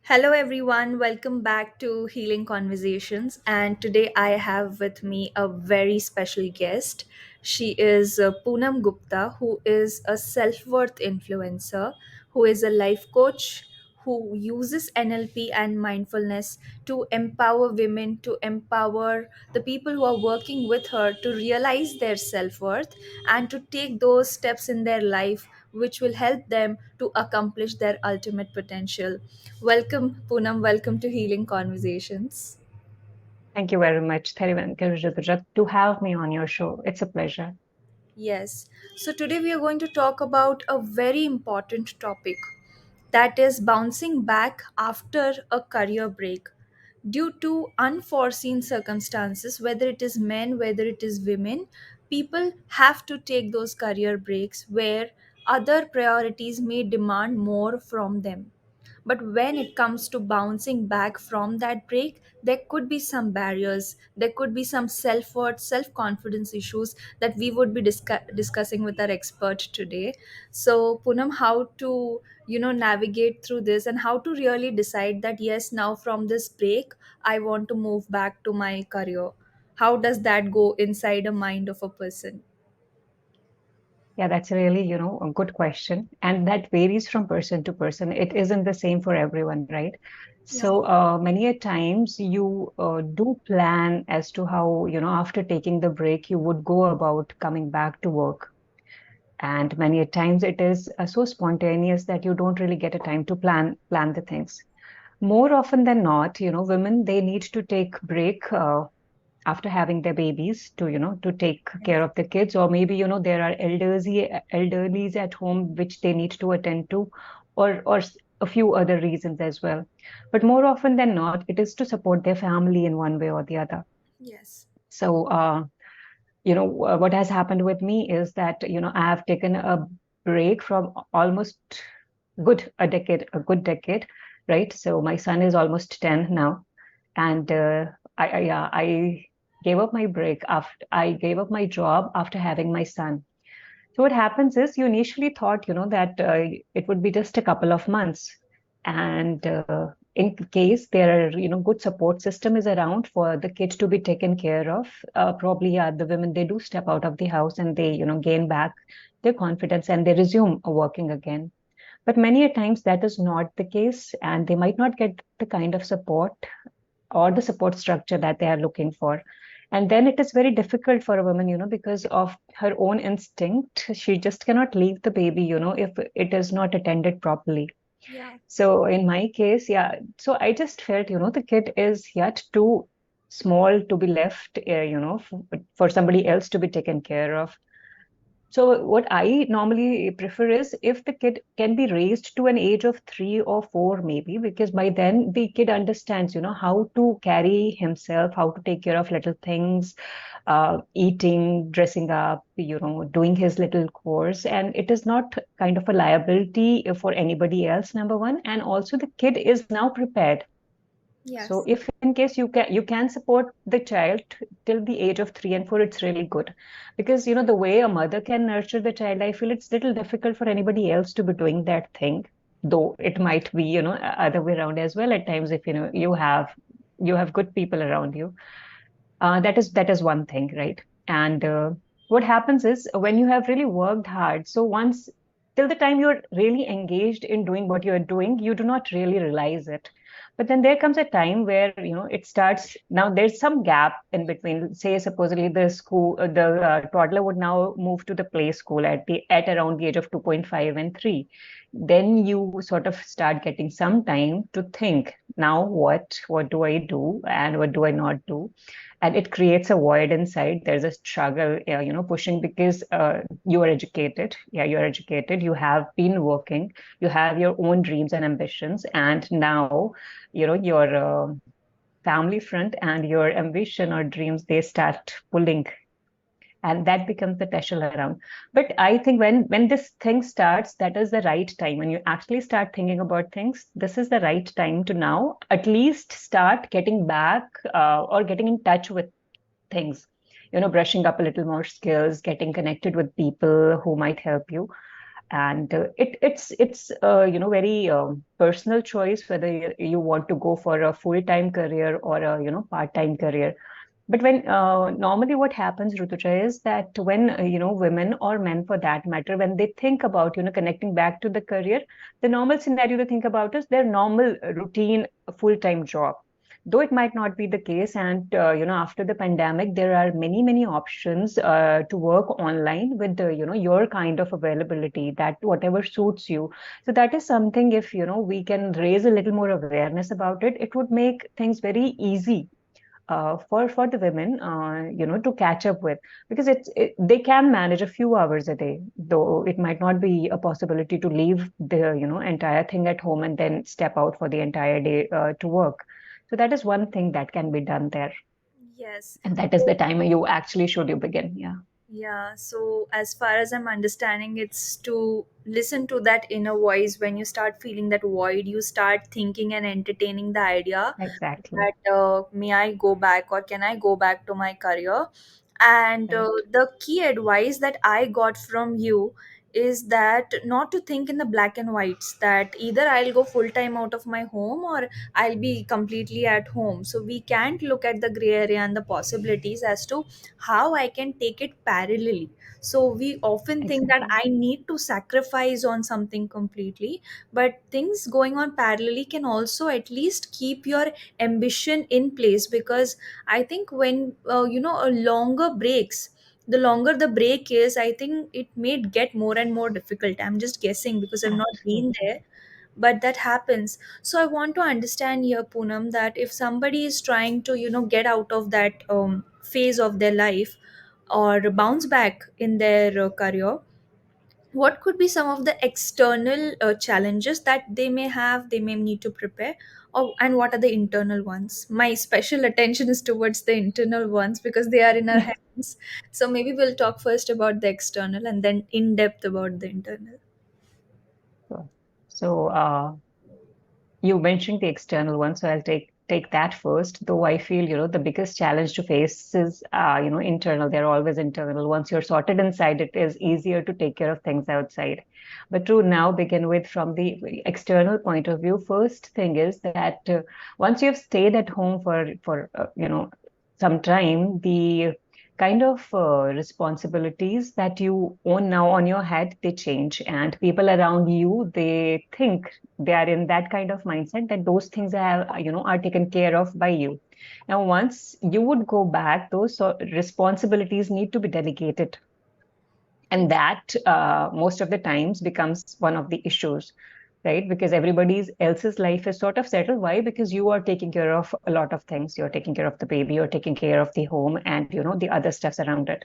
Hello, everyone. Welcome back to Healing Conversations. And today I have with me a very special guest. She is Poonam Gupta, who is a self worth influencer, who is a life coach, who uses NLP and mindfulness to empower women, to empower the people who are working with her to realize their self worth and to take those steps in their life which will help them to accomplish their ultimate potential. Welcome, Poonam. Welcome to Healing Conversations. Thank you very much, Therivan, to have me on your show. It's a pleasure. Yes. So today we are going to talk about a very important topic, that is bouncing back after a career break due to unforeseen circumstances, whether it is men, whether it is women. People have to take those career breaks where other priorities may demand more from them. But when it comes to bouncing back from that break, there could be some barriers, there could be some self-worth, self-confidence issues that we would be discussing with our expert today. So Punam, how to navigate through this and how to really decide that yes, now from this break I want to move back to my career. How does that go inside a mind of a person? Yeah, that's really, a good question. And that varies from person to person. It isn't the same for everyone, right? Yeah. So many a times you do plan as to how, after taking the break, you would go about coming back to work. And many a times it is so spontaneous that you don't really get a time to plan the things. More often than not, women, they need to take break after having their babies to to take care of the kids, or maybe there are elderlies at home which they need to attend to, or a few other reasons as well. But more often than not, it is to support their family in one way or the other. Yes. So what has happened with me is that I have taken a break from almost a good decade, right? So my son is almost 10 now, and I gave up my break after I gave up my job after having my son. So what happens is you initially thought, that it would be just a couple of months, and in case there are, good support system is around for the kids to be taken care of, probably yeah, the women they do step out of the house and they, gain back their confidence and they resume working again. But many a times that is not the case, and they might not get the kind of support or the support structure that they are looking for. And then it is very difficult for a woman, because of her own instinct. She just cannot leave the baby, if it is not attended properly. Yeah. So in my case, yeah, so I just felt, the kid is yet too small to be left, for somebody else to be taken care of. So what I normally prefer is if the kid can be raised to an age of 3 or 4, maybe, because by then the kid understands, how to carry himself, how to take care of little things, eating, dressing up, doing his little chores. And it is not kind of a liability for anybody else, number one. And also the kid is now prepared. So Yes. if in case you can support the child till the age of 3 and 4, it's really good. Because the way a mother can nurture the child, I feel it's little difficult for anybody else to be doing that thing. Though it might be, other way around as well at times if you have good people around you. That is one thing, right? And what happens is when you have really worked hard, so once till the time you're really engaged in doing what you're doing, you do not really realize it. But then there comes a time where it starts. Now there's some gap in between. Say supposedly the toddler would now move to the play school at around the age of 2.5 and 3. Then you sort of start getting some time to think. Now what do I do and what do I not do? And it creates a void inside. There's a struggle, pushing, because you are educated. Yeah, you are educated, you have been working, you have your own dreams and ambitions, and now your family front and your ambition or dreams, they start pulling, and that becomes the tussle around. But I think when this thing starts, that is the right time. When you actually start thinking about things, this is the right time to now at least start getting back, or getting in touch with things, brushing up a little more skills, getting connected with people who might help you. And it's very personal choice whether you want to go for a full-time career or a part-time career. But when normally what happens, Rutuja, is that when women or men for that matter, when they think about connecting back to the career, the normal scenario to think about is their normal routine full-time job. Though it might not be the case, and after the pandemic, there are many options to work online with the your kind of availability, that whatever suits you. So that is something, if we can raise a little more awareness about it, it would make things very easy for the women, to catch up with, because they can manage a few hours a day, though it might not be a possibility to leave the entire thing at home and then step out for the entire day to work. So that is one thing that can be done there, Yes. and that is the time you actually should you begin. Yeah, Yeah, so as far as I'm understanding, it's to listen to that inner voice. When you start feeling that void, you start thinking and entertaining the idea exactly. that may I go back or can I go back to my career? And Right. the key advice that I got from you is that not to think in the black and whites, that either I'll go full time out of my home or I'll be completely at home. So we can't look at the gray area and the possibilities as to how I can take it parallelly. So we often think that Exactly. I need to sacrifice on something completely, but things going on parallelly can also at least keep your ambition in place. Because I think when a longer breaks, the longer the break is, I think it may get more and more difficult. I'm just guessing because I've not been Absolutely. there, but that happens. So I want to understand here, Poonam, that if somebody is trying to get out of that phase of their life or bounce back in their career, what could be some of the external challenges that they may have, they may need to prepare, or and what are the internal ones? My special attention is towards the internal ones because they are in our hands. So maybe we'll talk first about the external and then in depth about the internal. So, so you mentioned the external one, so I'll take that first. Though I feel, the biggest challenge to face is, internal. They're always internal. Once you're sorted inside, it is easier to take care of things outside. But to now begin with, from the external point of view, first thing is that once you've stayed at home for some time, the kind of responsibilities that you own now on your head, they change, and people around you, they think, they are in that kind of mindset that those things are taken care of by you. Now once you would go back, those responsibilities need to be delegated, and that most of the times becomes one of the issues, right? Because everybody's else's life is sort of settled. Why? Because you are taking care of a lot of things. You're taking care of the baby, you're taking care of the home, and the other stuffs around it.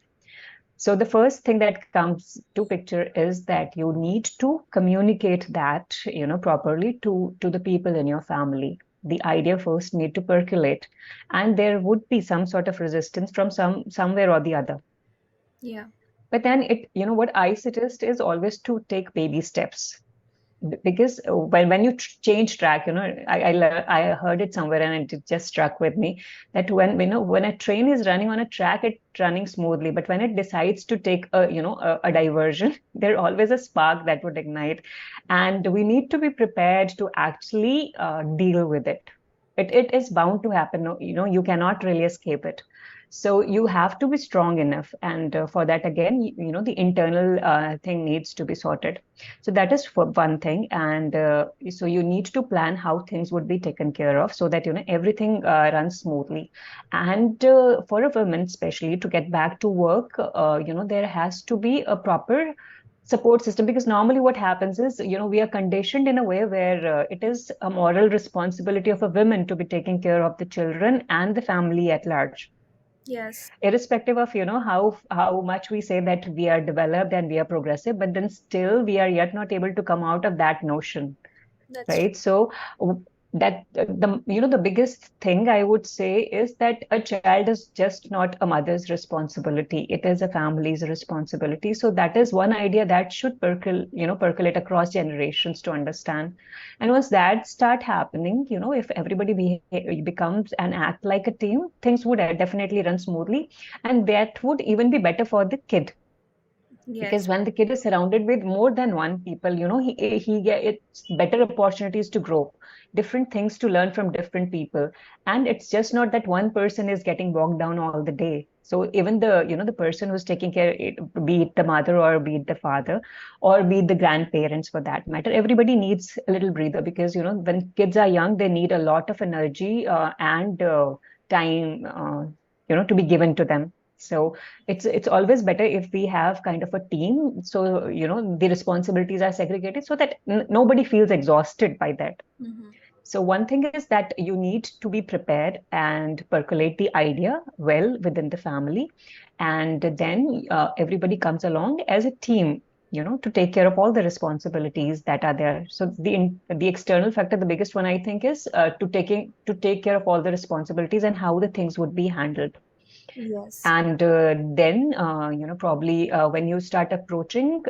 So the first thing that comes to picture is that you need to communicate that, properly to the people in your family. The idea first need to percolate, and there would be some sort of resistance from somewhere or the other. Yeah. But then what I suggest is always to take baby steps, because when you change track, I heard it somewhere and it just struck with me that when a train is running on a track, it's running smoothly, but when it decides to take a diversion, there always a spark that would ignite, and we need to be prepared to actually deal with it. It is bound to happen. No, you cannot really escape it. So you have to be strong enough, and for that, again, the internal thing needs to be sorted. So that is for one thing, and so you need to plan how things would be taken care of so that everything runs smoothly. And for a woman, especially to get back to work, there has to be a proper support system, because normally what happens is, we are conditioned in a way where it is a moral responsibility of a woman to be taking care of the children and the family at large, Yes, irrespective of how much we say that we are developed and we are progressive, but then still we are yet not able to come out of that notion, that's true. right? So that the biggest thing I would say is that a child is just not a mother's responsibility, it is a family's responsibility. So that is one idea that should percolate across generations to understand. And once that start happening, if everybody becomes and act like a team, things would definitely run smoothly, and that would even be better for the kid, because Yes. when the kid is surrounded with more than one people, he gets better opportunities to grow, different things to learn from different people. And it's just not that one person is getting bogged down all the day. So even the person who's taking care, be it the mother or be it the father or be it the grandparents for that matter, everybody needs a little breather, because when kids are young, they need a lot of energy and time to be given to them. So it's always better if we have kind of a team, so the responsibilities are segregated so that nobody feels exhausted by that. Hmm. So one thing is that you need to be prepared and percolate the idea well within the family, and then everybody comes along as a team, to take care of all the responsibilities that are there. So the external factor, the biggest one, I think, is to take care of all the responsibilities and how the things would be handled. Yes. And then probably when you start approaching,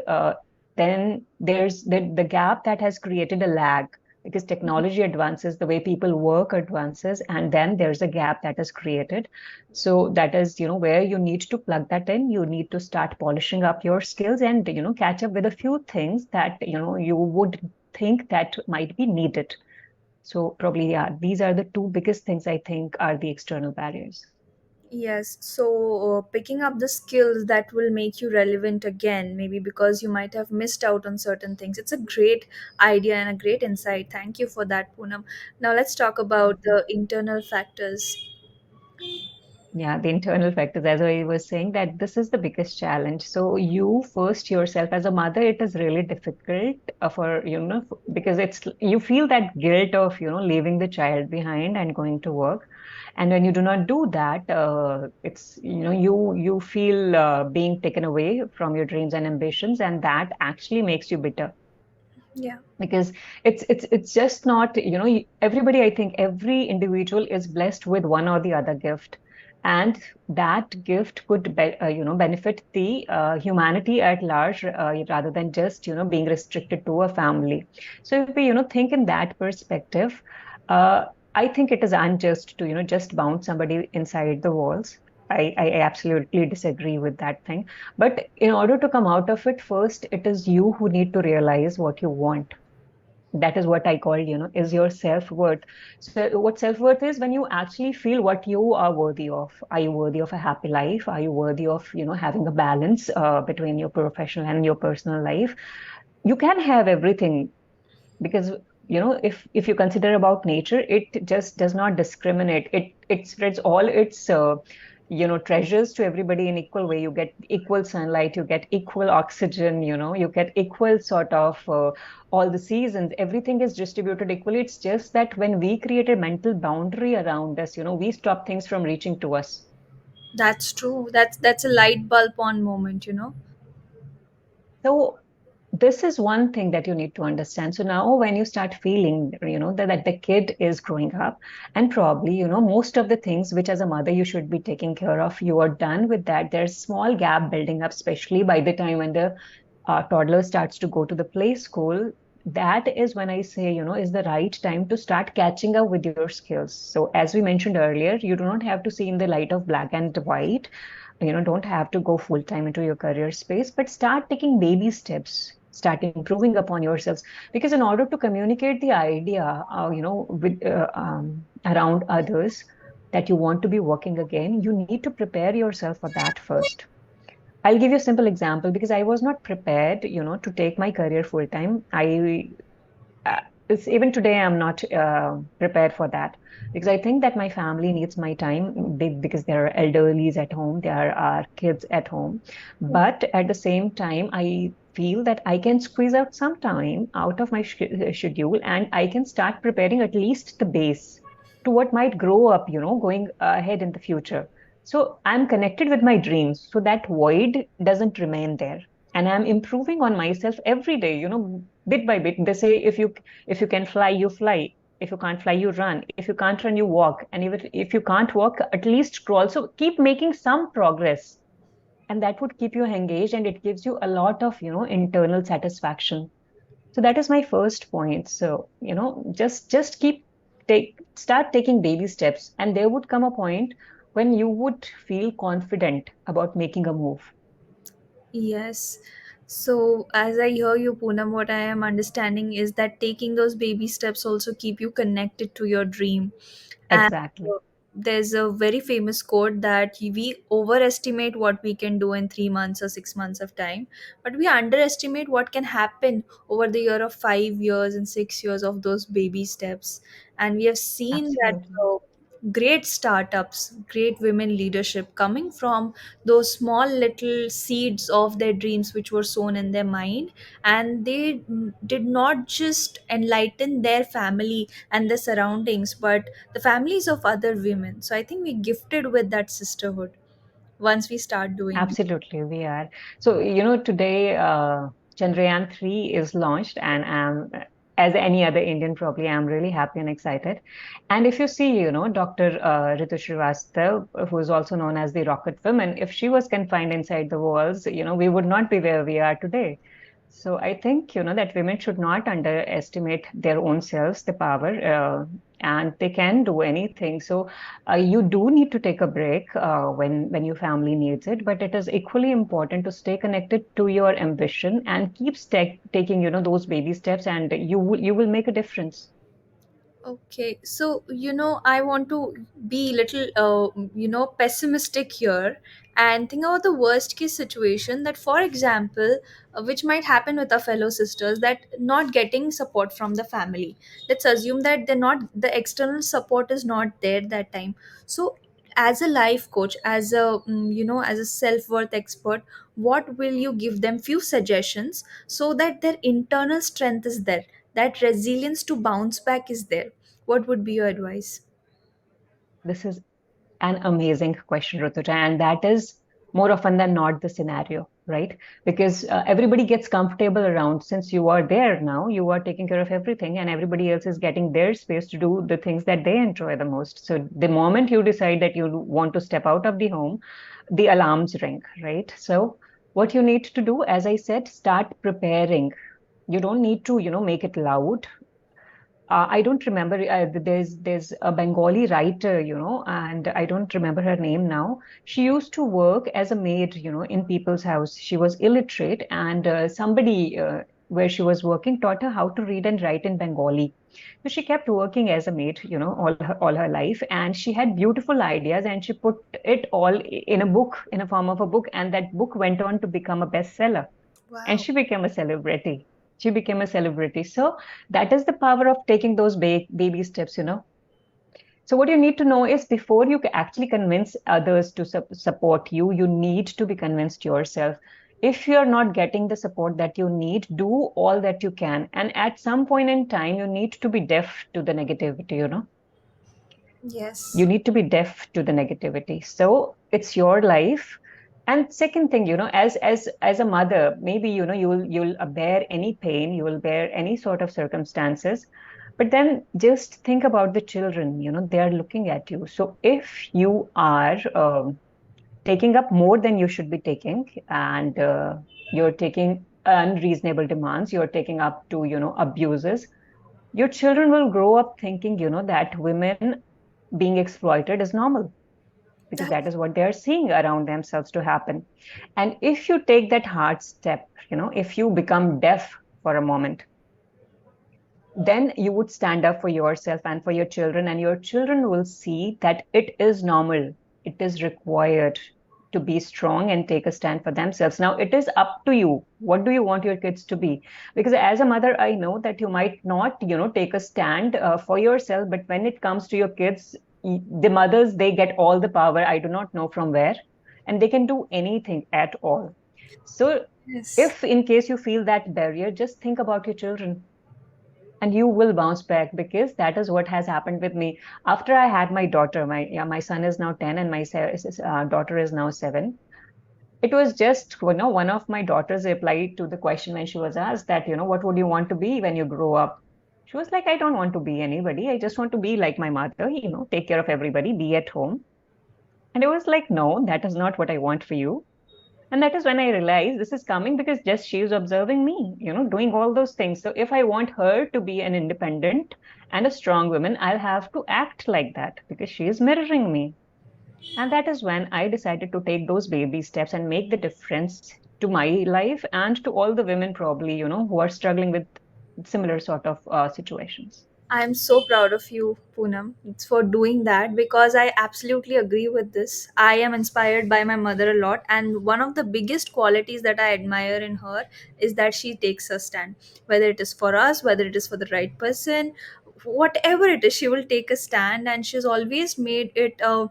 then there's the gap that has created a lag, because technology advances, the way people work advances, and then there's a gap that is created. So that is where you need to plug that in. You need to start polishing up your skills and catch up with a few things that you would think that might be needed. So probably, yeah, these are the two biggest things I think are the external barriers. Yes, so picking up the skills that will make you relevant again, maybe because you might have missed out on certain things. It's a great idea and a great insight. Thank you for that, Poonam. Now let's talk about Mhm. the internal factors. Yeah, the internal factors, as I was saying, that this is the biggest challenge. So you first yourself as a mother, it is really difficult for, because you feel that guilt of, leaving the child behind and going to work. And when you do not do that, it's, you feel being taken away from your dreams and ambitions, and that actually makes you bitter, Yeah, because it's just not, everybody, I think every individual is blessed with one or the other gift, and that gift could benefit the humanity at large, rather than just being restricted to a family. So if we think in that perspective, uh, I think it is unjust to just bound somebody inside the walls. I absolutely disagree with that thing. But in order to come out of it, first, it is you who need to realize what you want. That is what I call, is your self-worth. So what self-worth is, when you actually feel what you are worthy of. Are you worthy of a happy life? Are you worthy of having a balance between your professional and your personal life? You can have everything, because if you consider about nature, it just does not discriminate. It spreads all its treasures to everybody in equal way. You get equal sunlight, you get equal oxygen, you get equal sort of all the seasons. Everything is distributed equally. It's just that when we create a mental boundary around us, we stop things from reaching to us. that's true. That's a light bulb on moment. So this is one thing that you need to understand. So now when you start feeling, that the kid is growing up, and probably, most of the things which as a mother you should be taking care of, you are done with that. There's small gap building up, especially by the time when the toddler starts to go to the play school. That is when I say, is the right time to start catching up with your skills. So as we mentioned earlier, you do not have to see in the light of black and white. Don't have to go full time into your career space, but start taking baby steps, start improving upon yourselves. Because in order to communicate the idea, with around others, that you want to be working again, you need to prepare yourself for that first. I'll give you a simple example, because I was not prepared, to take my career full time. Uh, Even today I'm not prepared for that, because I think that my family needs my time, because there are elderlies at home, there are kids at home. But at the same time, I feel that I can squeeze out some time out of my schedule, and I can start preparing at least the base to what might grow up, going ahead in the future. So I'm connected with my dreams, so that void doesn't remain there, and I'm improving on myself every day, bit by bit. They say, if you can fly, you fly. If you can't fly, you run. If you can't run, you walk. And even if you can't walk, at least crawl. So keep making some progress. And that would keep you engaged, and it gives you a lot of, internal satisfaction. So that is my first point. So, just start taking baby steps. And there would come a point when you would feel confident about making a move. Yes. So, as I hear you, Poonam, what I am understanding is that taking those baby steps also keep you connected to your dream. And Exactly. there's a very famous quote that we overestimate what we can do in 3 months or 6 months of time, but we underestimate what can happen over the year of 5 years and 6 years of those baby steps. And we have seen that Absolutely. great startups, great women leadership coming from those small little seeds of their dreams which were sown in their mind, and they did not just enlighten their family and their surroundings but the families of other women. So I think we're gifted with that sisterhood once we start doing. Absolutely, we are. So, today Chandrayaan 3 is launched, and as any other Indian, probably I'm really happy and excited. And if you see, Dr. Ritu Srivastav, who is also known as the Rocket Woman, if she was confined inside the walls, we would not be where we are today. So I think, that women should not underestimate their own selves, the power, and they can do anything. So you do need to take a break when your family needs it, but it is equally important to stay connected to your ambition and keep taking those baby steps, and you will make a difference. Okay, so I want to be little pessimistic here and think about the worst case situation that, for example, which might happen with our fellow sisters, that not getting support from the family. Let's assume that they're not the external support is not there that time. So, as a life coach, as a as a self worth expert, what will you give them? Few suggestions so that their internal strength is there, that resilience to bounce back is there. What would be your advice? This is an amazing question, Rutuja, and that is more often than not the scenario, right? Because everybody gets comfortable around. Since you are there now, you are taking care of everything, and everybody else is getting their space to do the things that they enjoy the most. So the moment you decide that you want to step out of the home, the alarms ring, right? So what you need to do, as I said, start preparing. You don't need to, make it loud. I don't remember. There's a Bengali writer, and I don't remember her name now. She used to work as a maid, in people's house. She was illiterate, and somebody where she was working taught her how to read and write in Bengali. So she kept working as a maid, all her life, and she had beautiful ideas, and she put it all in a book, in a form of a book, and that book went on to become a bestseller, and Wow. she became a celebrity. She became a celebrity. So that is the power of taking those baby steps. So what you need to know is, before you actually convince others to support you, you need to be convinced yourself. If you're not getting the support that you need, do all that you can. And at some point in time, you need to be deaf to the negativity. You Yes. need to be deaf to the negativity. So it's your life. And second thing, as a mother, maybe you'll bear any pain, you will bear any sort of circumstances, but then just think about the children. They are looking at you. So if you are taking up more than you should be taking, and you're taking unreasonable demands, you're taking up to abuses, your children will grow up thinking that women being exploited is normal, because That that is what they are seeing around themselves to happen. And if you take that hard step, if you become deaf for a moment, then you would stand up for yourself and for your children, and your children will see that it is normal, it is required to be strong and take a stand for themselves. Now it is up to you, what do you want your kids to be? Because as a mother, I know that you might not take a stand for yourself, but when it comes to your kids, the mothers, they get all the power, I do not know from where, and they can do anything at all. So yes. if in case you feel that barrier, just think about your children, and you will bounce back, because that is what has happened with me. After I had my daughter, my son is now 10, and my daughter is now 7. It was just, one of my daughters replied to the question when she was asked that, what would you want to be when you grow up? She was like, I don't want to be anybody, I just want to be like my mother, take care of everybody, be at home. And I was like, no, that is not what I want for you. And that is when I realized this is coming because just she is observing me, doing all those things. So if I want her to be an independent and a strong woman, I'll have to act like that, because she is mirroring me. And that is when I decided to take those baby steps and make the difference to my life and to all the women probably, who are struggling with similar sort of situations. I'm so proud of you, Poonam, for doing that because I absolutely agree with this. I am inspired by my mother a lot, and one of the biggest qualities that I admire in her is that she takes a stand. Whether it is for us, whether it is for the right person, whatever it is, she will take a stand, and she's always made it a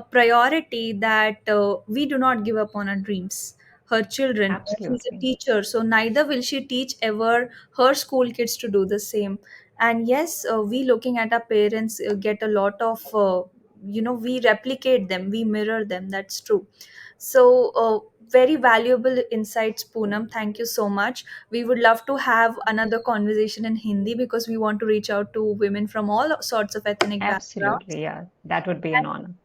priority that we do not give up on our dreams. Her children, she's a Absolutely. teacher, so neither will she teach ever her school kids to do the same. And yes, we looking at our parents get a lot of we replicate them, we mirror them, that's true. So very valuable insights, Poonam, thank you so much. We would love to have another conversation in Hindi because we want to reach out to women from all sorts of ethnic backgrounds. Absolutely. Yeah. That would be an honor.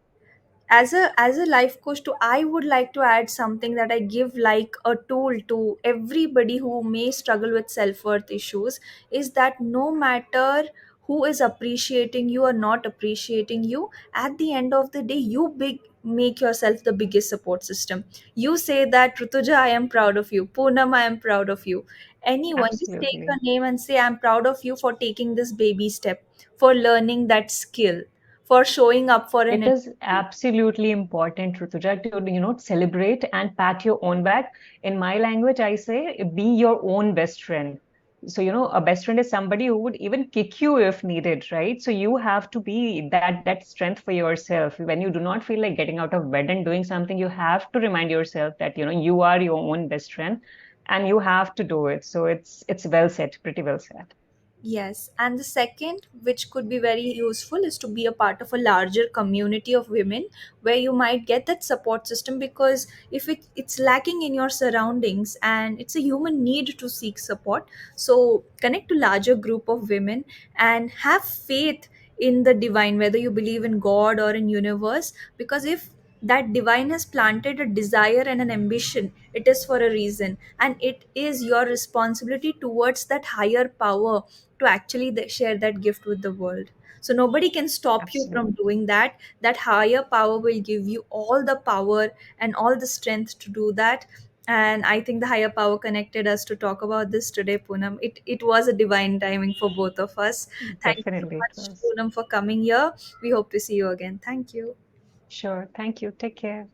As a life coach too, I would like to add something that I give like a tool to everybody who may struggle with self-worth issues, is that no matter who is appreciating you or not appreciating you, at the end of the day, you big make yourself the biggest support system. You say that, Rutuja, I am proud of you. Poonam, I am proud of you. Anyone, just take Absolutely. a name and say, I'm proud of you for taking this baby step, for learning that skill, for showing up for an It is interview. absolutely important, Rutuja, to celebrate and pat your own back. In my language, I say be your own best friend. So, a best friend is somebody who would even kick you if needed, right? So you have to be that strength for yourself. When you do not feel like getting out of bed and doing something, you have to remind yourself that you are your own best friend and you have to do it. So it's well said, pretty well said. Yes, and the second, which could be very useful, is to be a part of a larger community of women where you might get that support system. Because if it's lacking in your surroundings, and it's a human need to seek support, so connect to larger group of women and have faith in the divine, whether you believe in God or in universe. Because if that divine has planted a desire and an ambition, it is for a reason, and it is your responsibility towards that higher power to actually share that gift with the world. So nobody can stop you from Absolutely. doing that. That higher power will give you all the power and all the strength to do that. And I think the higher power connected us to talk about this today, Poonam. It was a divine timing for both of us. Thank you so Definitely it much, was. Poonam, for coming here. We hope to see you again. Thank you. Sure. Thank you. Take care.